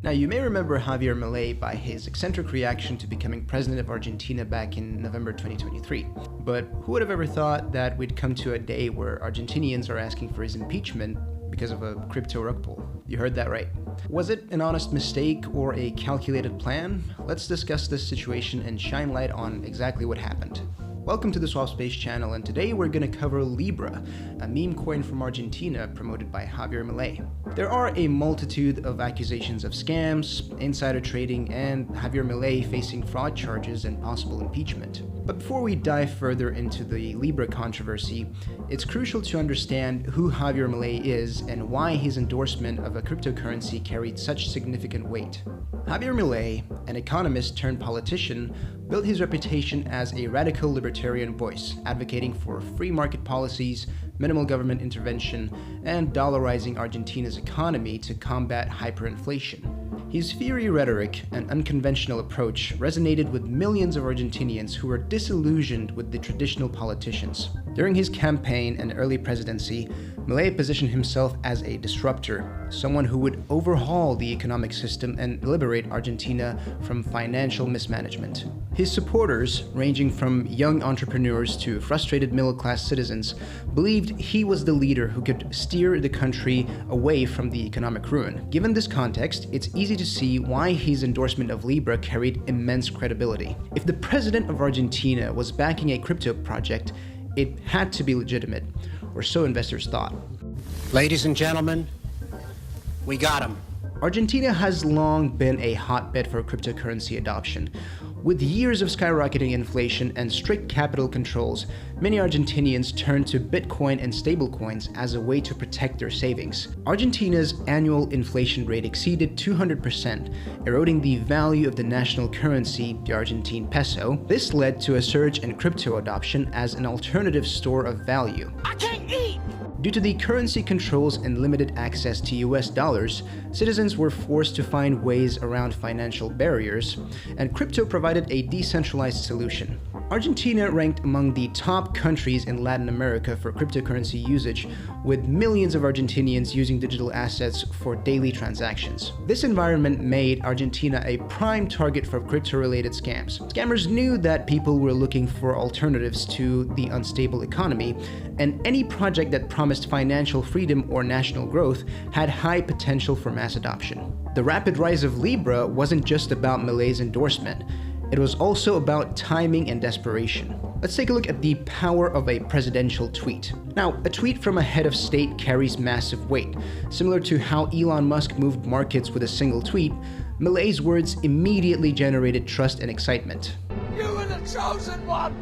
Now, you may remember Javier Milei by his eccentric reaction to becoming president of Argentina back in November 2023. But who would have ever thought that we'd come to a day where Argentinians are asking for his impeachment because of a crypto rug pull? You heard that right. Was it an honest mistake or a calculated plan? Let's discuss this situation and shine light on exactly what happened. Welcome to the Swap Space channel, and today we're going to cover Libra, a meme coin from Argentina promoted by Javier Milei. There are a multitude of accusations of scams, insider trading, and Javier Milei facing fraud charges and possible impeachment. But before we dive further into the Libra controversy, it's crucial to understand who Javier Milei is and why his endorsement of a cryptocurrency carried such significant weight. Javier Milei, an economist turned politician, built his reputation as a radical libertarian voice, advocating for free market policies, minimal government intervention, and dollarizing Argentina's economy to combat hyperinflation. His fiery rhetoric and unconventional approach resonated with millions of Argentinians who were disillusioned with the traditional politicians. During his campaign and early presidency, Milei positioned himself as a disruptor, someone who would overhaul the economic system and liberate Argentina from financial mismanagement. His supporters, ranging from young entrepreneurs to frustrated middle-class citizens, believed he was the leader who could steer the country away from the economic ruin. Given this context, it's easy to see why his endorsement of Libra carried immense credibility. If the president of Argentina was backing a crypto project, it had to be legitimate, or so investors thought. Ladies and gentlemen, we got him. Argentina has long been a hotbed for cryptocurrency adoption. With years of skyrocketing inflation and strict capital controls, many Argentinians turn to Bitcoin and stablecoins as a way to protect their savings. Argentina's annual inflation rate exceeded 200%, eroding the value of the national currency, the Argentine peso. This led to a surge in crypto adoption as an alternative store of value. I can't eat! Due to the currency controls and limited access to US dollars, citizens were forced to find ways around financial barriers, and crypto provided a decentralized solution. Argentina ranked among the top countries in Latin America for cryptocurrency usage, with millions of Argentinians using digital assets for daily transactions. This environment made Argentina a prime target for crypto-related scams. Scammers knew that people were looking for alternatives to the unstable economy, and any project that promised financial freedom or national growth had high potential for mass adoption. The rapid rise of Libra wasn't just about Milei's endorsement. It was also about timing and desperation. Let's take a look at the power of a presidential tweet. Now, a tweet from a head of state carries massive weight. Similar to how Elon Musk moved markets with a single tweet, Milei's words immediately generated trust and excitement. You were the chosen one!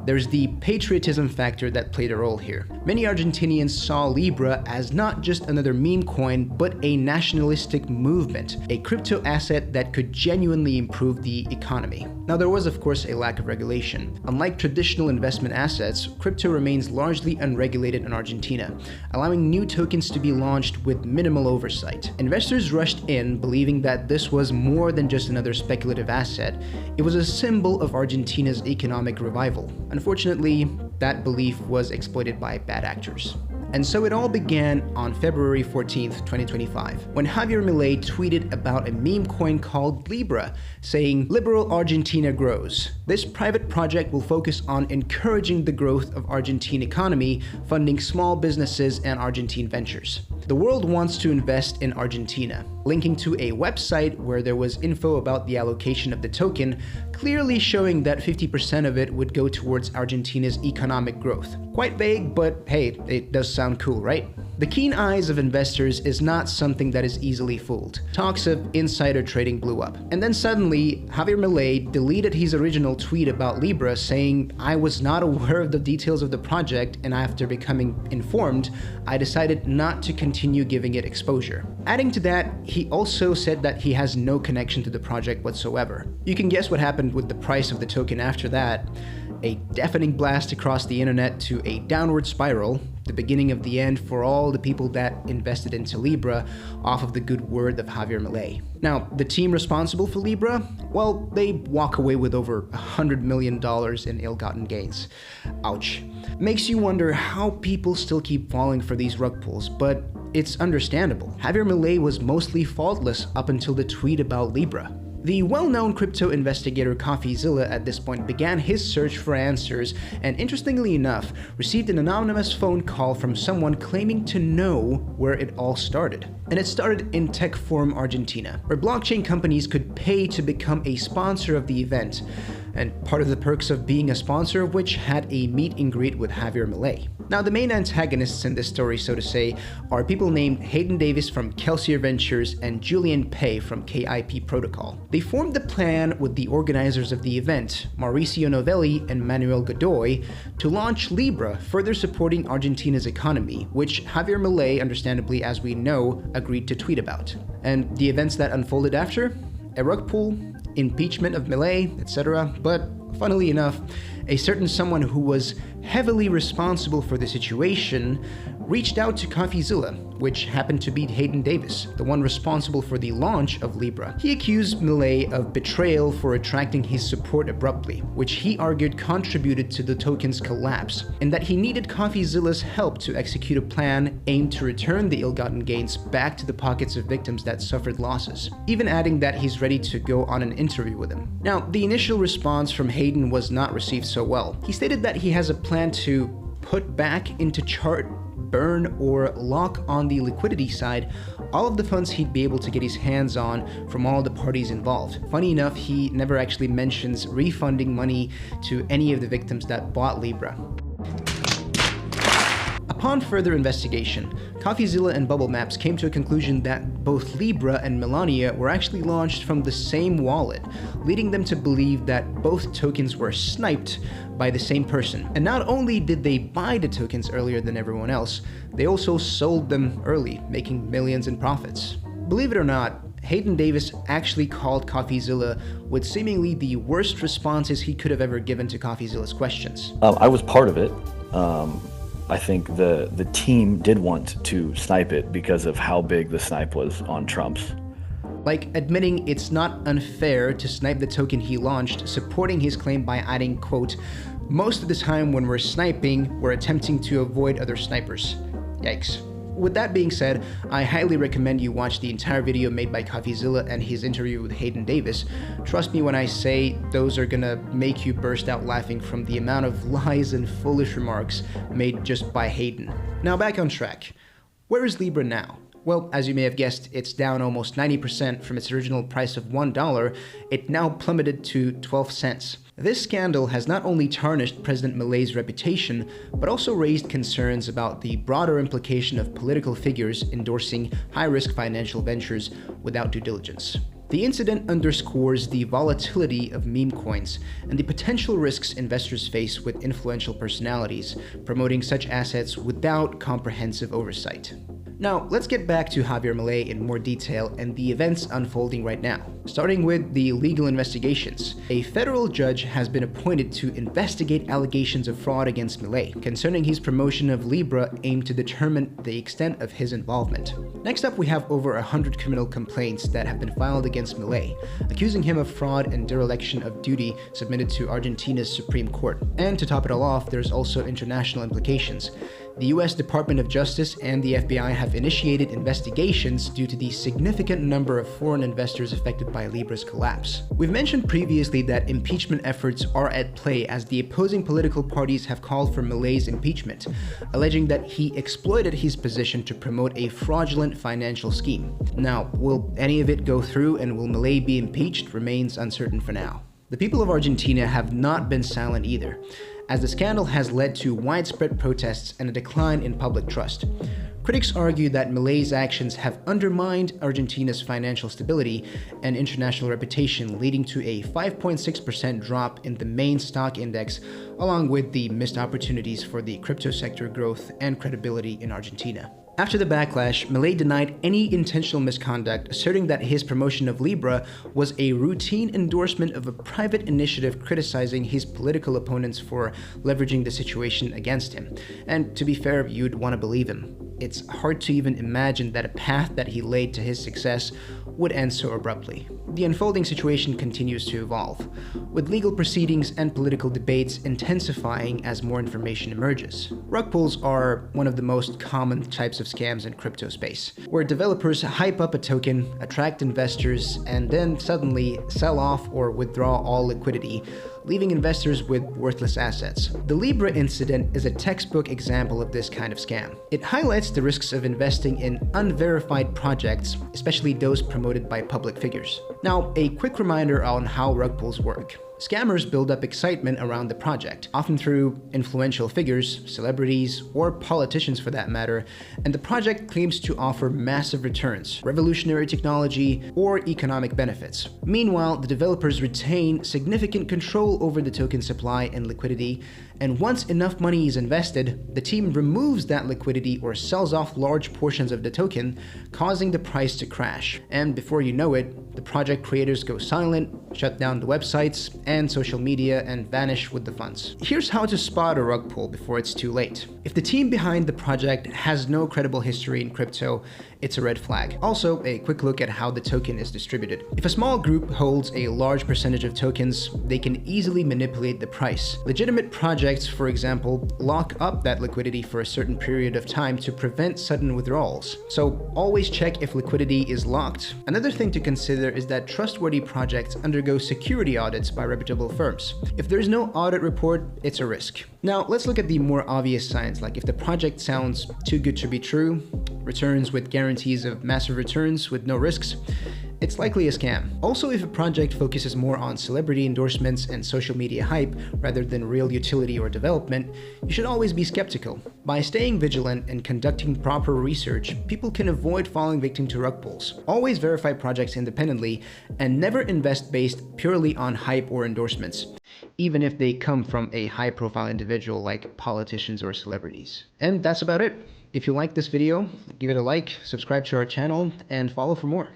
There's the patriotism factor that played a role here. Many Argentinians saw Libra as not just another meme coin, but a nationalistic movement, a crypto asset that could genuinely improve the economy. Now, there was of course a lack of regulation. Unlike traditional investment assets, crypto remains largely unregulated in Argentina, allowing new tokens to be launched with minimal oversight. Investors rushed in, believing that this was more than just another speculative asset. It was a symbol of Argentina's economic revival. Unfortunately, that belief was exploited by bad actors. And so it all began on February 14th, 2025, when Javier Milei tweeted about a meme coin called Libra, saying, "Liberal Argentina grows. This private project will focus on encouraging the growth of Argentine economy, funding small businesses and Argentine ventures. The world wants to invest in Argentina," linking to a website where there was info about the allocation of the token, clearly showing that 50% of it would go towards Argentina's economic growth. Quite vague, but hey, it does sound cool, right? The keen eyes of investors is not something that is easily fooled. Talks of insider trading blew up. And then suddenly, Javier Milei deleted his original tweet about Libra, saying, "I was not aware of the details of the project, and after becoming informed, I decided not to continue giving it exposure." Adding to that, he also said that he has no connection to the project whatsoever. You can guess what happened with the price of the token after that. A deafening blast across the internet to a downward spiral, the beginning of the end for all the people that invested into Libra off of the good word of Javier Milei. Now, the team responsible for Libra, well, they walk away with over $100 million in ill-gotten gains. Ouch. Makes you wonder how people still keep falling for these rug pulls, but it's understandable. Javier Milei was mostly faultless up until the tweet about Libra. The well-known crypto investigator CoffeeZilla at this point began his search for answers and, interestingly enough, received an anonymous phone call from someone claiming to know where it all started. And it started in tech forum Argentina, where blockchain companies could pay to become a sponsor of the event, and part of the perks of being a sponsor of which had a meet and greet with Javier Milei. Now, the main antagonists in this story, so to say, are people named Hayden Davis from Kelsier Ventures and Julian Pei from KIP Protocol. They formed the plan with the organizers of the event, Mauricio Novelli and Manuel Godoy, to launch Libra, further supporting Argentina's economy, which Javier Milei, understandably as we know, agreed to tweet about. And the events that unfolded after? A rug pull, impeachment of Milei, etc. But funnily enough, a certain someone who was heavily responsible for the situation reached out to CoffeeZilla, which happened to be Hayden Davis, the one responsible for the launch of Libra. He accused Milei of betrayal for retracting his support abruptly, which he argued contributed to the token's collapse, and that he needed CoffeeZilla's help to execute a plan aimed to return the ill-gotten gains back to the pockets of victims that suffered losses, even adding that he's ready to go on an interview with him. Now, the initial response from Hayden was not received so well. He stated that he has a plan to put back into chart, burn, or lock on the liquidity side all of the funds he'd be able to get his hands on from all the parties involved. Funny enough, he never actually mentions refunding money to any of the victims that bought Libra. Upon further investigation, CoffeeZilla and Bubble Maps came to a conclusion that both Libra and Melania were actually launched from the same wallet, leading them to believe that both tokens were sniped by the same person. And not only did they buy the tokens earlier than everyone else, they also sold them early, making millions in profits. Believe it or not, Hayden Davis actually called CoffeeZilla with seemingly the worst responses he could have ever given to CoffeeZilla's questions. I was part of it. I think the team did want to snipe it because of how big the snipe was on Trump's. Like admitting it's not unfair to snipe the token he launched, supporting his claim by adding, quote, "Most of the time when we're sniping, we're attempting to avoid other snipers." Yikes. With that being said, I highly recommend you watch the entire video made by CoffeeZilla and his interview with Hayden Davis. Trust me when I say those are gonna make you burst out laughing from the amount of lies and foolish remarks made just by Hayden. Now back on track. Where is Libra now? Well, as you may have guessed, it's down almost 90% from its original price of $1. It now plummeted to 12 cents. This scandal has not only tarnished President Milei's reputation, but also raised concerns about the broader implication of political figures endorsing high-risk financial ventures without due diligence. The incident underscores the volatility of meme coins and the potential risks investors face with influential personalities promoting such assets without comprehensive oversight. Now, let's get back to Javier Milei in more detail and the events unfolding right now. Starting with the legal investigations. A federal judge has been appointed to investigate allegations of fraud against Milei concerning his promotion of Libra aimed to determine the extent of his involvement. Next up, we have over 100 criminal complaints that have been filed against Milei, accusing him of fraud and dereliction of duty submitted to Argentina's Supreme Court. And to top it all off, there's also international implications. The US Department of Justice and the FBI have initiated investigations due to the significant number of foreign investors affected by Libra's collapse. We've mentioned previously that impeachment efforts are at play as the opposing political parties have called for Milei's impeachment, alleging that he exploited his position to promote a fraudulent financial scheme. Now, will any of it go through and will Milei be impeached remains uncertain for now. The people of Argentina have not been silent either, as the scandal has led to widespread protests and a decline in public trust. Critics argue that Milei's actions have undermined Argentina's financial stability and international reputation, leading to a 5.6% drop in the main stock index, along with the missed opportunities for the crypto sector growth and credibility in Argentina. After the backlash, Milei denied any intentional misconduct, asserting that his promotion of Libra was a routine endorsement of a private initiative criticizing his political opponents for leveraging the situation against him. And to be fair, you'd want to believe him. it's hard to even imagine that a path that he laid to his success would end so abruptly. The unfolding situation continues to evolve, with legal proceedings and political debates intensifying as more information emerges. Rug pulls are one of the most common types of scams in crypto space, where developers hype up a token, attract investors, and then suddenly sell off or withdraw all liquidity, leaving investors with worthless assets. The Libra incident is a textbook example of this kind of scam. It highlights the risks of investing in unverified projects, especially those promoted by public figures. Now, a quick reminder on how rug pulls work. Scammers build up excitement around the project, often through influential figures, celebrities, or politicians for that matter, and the project claims to offer massive returns, revolutionary technology, or economic benefits. Meanwhile, the developers retain significant control over the token supply and liquidity, and once enough money is invested, the team removes that liquidity or sells off large portions of the token, causing the price to crash. And before you know it, the project creators go silent, shut down the websites and social media, and vanish with the funds. Here's how to spot a rug pull before it's too late. If the team behind the project has no credible history in crypto, it's a red flag. Also, a quick look at how the token is distributed. If a small group holds a large percentage of tokens, they can easily manipulate the price. Legitimate projects, for example, lock up that liquidity for a certain period of time to prevent sudden withdrawals. So always check if liquidity is locked. Another thing to consider is that trustworthy projects undergo security audits by reputable firms. If there's no audit report, it's a risk. Now, let's look at the more obvious signs, like if the project sounds too good to be true, returns with guarantees of massive returns with no risks, it's likely a scam. Also, if a project focuses more on celebrity endorsements and social media hype rather than real utility or development, you should always be skeptical. By staying vigilant and conducting proper research, people can avoid falling victim to rug pulls. Always verify projects independently and never invest based purely on hype or endorsements, even if they come from a high-profile individual like politicians or celebrities. And that's about it. If you like this video, give it a like, subscribe to our channel, and follow for more.